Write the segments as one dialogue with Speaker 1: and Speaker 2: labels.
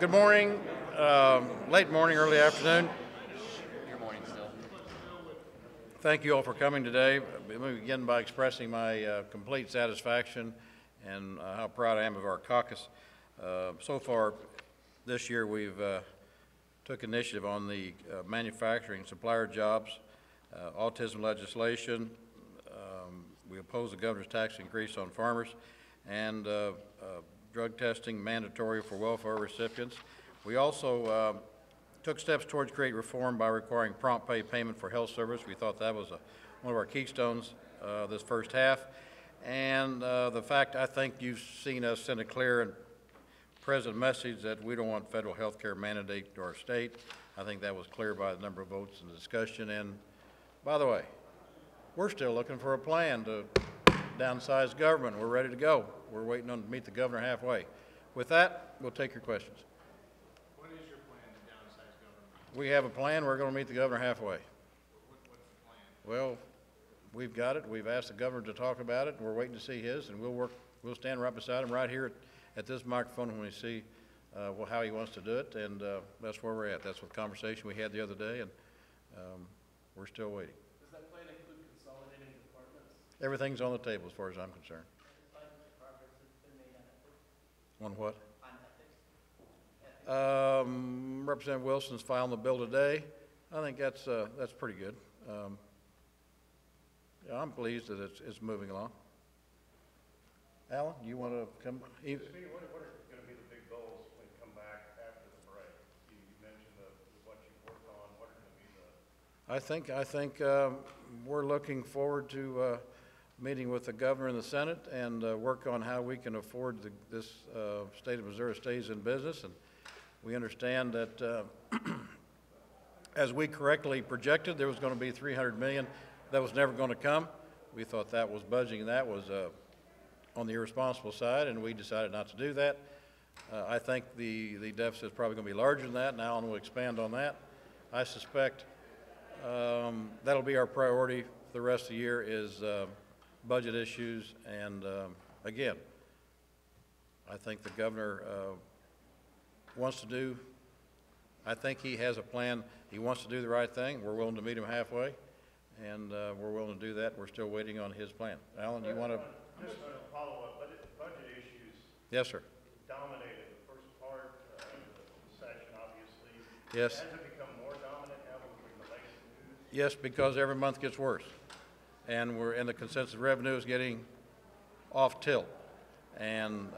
Speaker 1: Good morning, late morning, early afternoon.
Speaker 2: Your morning still.
Speaker 1: Thank you all for coming today. Let me begin by expressing my complete satisfaction and how proud I am of our caucus. So far this year, we've took initiative on the manufacturing supplier jobs, autism legislation. We oppose the governor's tax increase on farmers, and drug testing mandatory for welfare recipients. We also took steps towards create reform by requiring prompt pay payment for health service. We thought that was one of our keystones this first half. And the fact, I think you've seen us send a clear and present message that we don't want federal health care mandate to our state. I think that was clear by the number of votes in the discussion. And by the way, we're still looking for a plan to downsize government. We're ready to go. We're waiting on to meet the governor halfway. With that, we'll take your questions.
Speaker 3: What is your plan to downsize government?
Speaker 1: We have a plan. We're going to meet the governor halfway.
Speaker 3: What's the plan?
Speaker 1: Well, we've got it. We've asked the governor to talk about it, and we're waiting to see his, and we'll stand right beside him right here at this microphone when we see how he wants to do it, and that's where we're at. That's what conversation we had the other day, and we're still waiting.
Speaker 4: Does that plan include consolidating departments?
Speaker 1: Everything's on the table as far as I'm concerned. On what? Representative Wilson's filing the bill today. I think that's pretty good. Yeah, I'm pleased that it's moving along. Alan, you want to come?
Speaker 5: Steve, what are going to be the big goals when you come back after the break? You mentioned what you've worked on. What are going to be the?
Speaker 1: I think we're looking forward to meeting with the governor and the Senate and work on how we can afford this state of Missouri stays in business. And we understand that as we correctly projected, there was going to be $300 million. That was never going to come. We thought that was budgeting, and that was on the irresponsible side, and we decided not to do that. I think the deficit is probably going to be larger than that, and Alan will expand on that. I suspect that'll be our priority for the rest of the year is budget issues, and again, I think the governor wants to do, I think he has a plan. He wants to do the right thing. We're willing to meet him halfway, and we're willing to do that. We're still waiting on his plan. Alan, you want to?
Speaker 5: Just a follow-up. Budget issues.
Speaker 1: Yes, sir.
Speaker 5: Dominated the first part of the session, obviously.
Speaker 1: Yes.
Speaker 5: Has it become more dominant now that we're in the latest news?
Speaker 1: Yes, because every month gets worse, and the consensus revenue is getting off tilt, and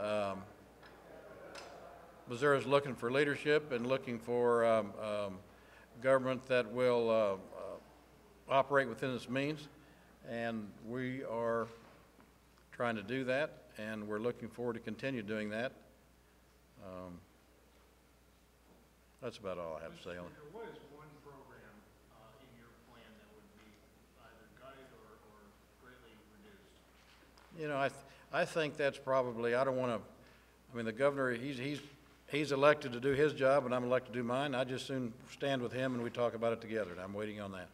Speaker 1: Missouri's looking for leadership and looking for government that will operate within its means, and we are trying to do that, and we're looking forward to continue doing that. That's about all I have to say on it.
Speaker 3: What is one program in your plan that would be either gutted or greatly reduced?
Speaker 1: You know, I think that's probably, I don't want to, I mean, the governor, he's elected to do his job, and I'm elected to do mine. I just soon stand with him and we talk about it together, and I'm waiting on that.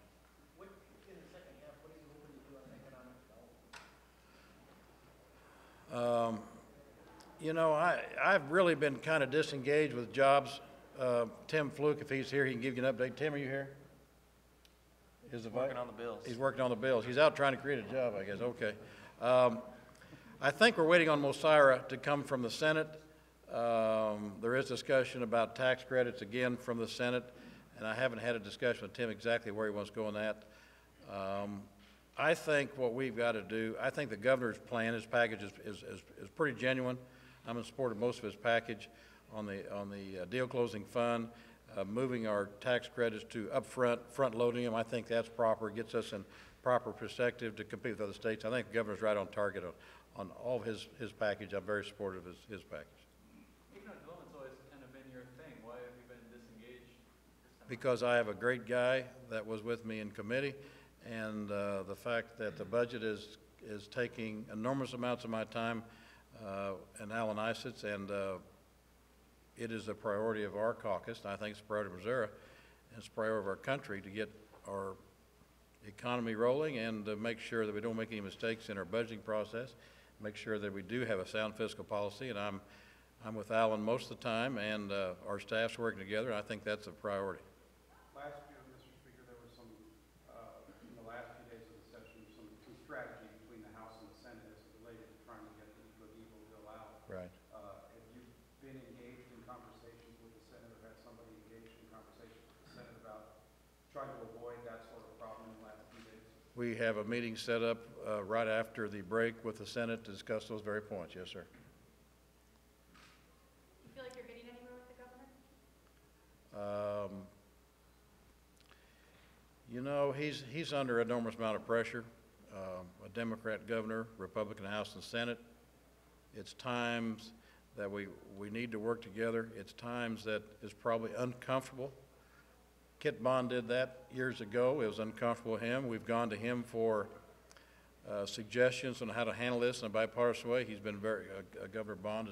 Speaker 4: In the second half, what are you hoping to do on economic development?
Speaker 1: You know, I've really been kind of disengaged with jobs. Tim Fluke, if he's here, he can give you an update. Tim, are you here?
Speaker 2: He's working on the bills.
Speaker 1: He's working on the bills. He's out trying to create a job, I guess. Okay. I think we're waiting on Mosira to come from the Senate. There is discussion about tax credits again from the Senate, and I haven't had a discussion with Tim exactly where he wants to go on that. I think what we've got to do, I think the governor's plan, his package is pretty genuine. I'm in support of most of his package on the deal closing fund, moving our tax credits to front loading them. I think that's proper. It gets us in proper perspective to compete with other states. I think the governor's right on target on all of his package. I'm very supportive of his package.
Speaker 4: Economic development's always kind of been your thing. Why have you been disengaged this time?
Speaker 1: Because I have a great guy that was with me in committee, and the fact that the budget is taking enormous amounts of my time and Alan Isets, and it is a priority of our caucus, and I think it's a priority of Missouri, and it's a priority of our country to get our economy rolling and to make sure that we don't make any mistakes in our budgeting process, make sure that we do have a sound fiscal policy, and I'm I'm with Alan most of the time, and our staff's working together, and I think that's a priority.
Speaker 6: Last year, Mr. Speaker, there was some, in the last few days of the session, some strategy between the House and the Senate as it related to trying to get the ECO bill out.
Speaker 1: Right.
Speaker 6: Have you been engaged in conversations with the Senate, or had somebody engaged in conversations with the Senate about trying to avoid that sort of problem in the last few days?
Speaker 1: We have a meeting set up right after the break with the Senate to discuss those very points. Yes, sir.
Speaker 7: You feel like you're getting anywhere with the governor?
Speaker 1: You know, he's under enormous amount of pressure. A Democrat governor, Republican House and Senate. It's times that we need to work together. It's times that is probably uncomfortable. Kit Bond did that years ago. It was uncomfortable with him. We've gone to him for suggestions on how to handle this in a bipartisan way. He's been Governor Bond,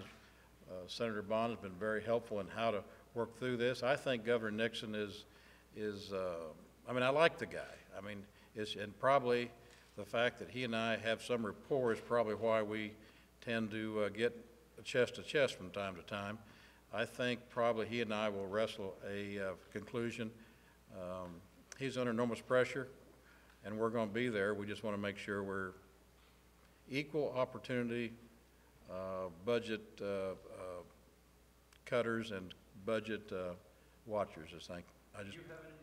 Speaker 1: Senator Bond has been very helpful in how to work through this. I think Governor Nixon is I mean, I like the guy. I mean, and probably the fact that he and I have some rapport is probably why we tend to get chest to chest from time to time. I think probably he and I will wrestle a conclusion. He's under enormous pressure, and we're going to be there. We just want to make sure we're equal opportunity budget cutters and budget watchers, I think.
Speaker 4: Do you have any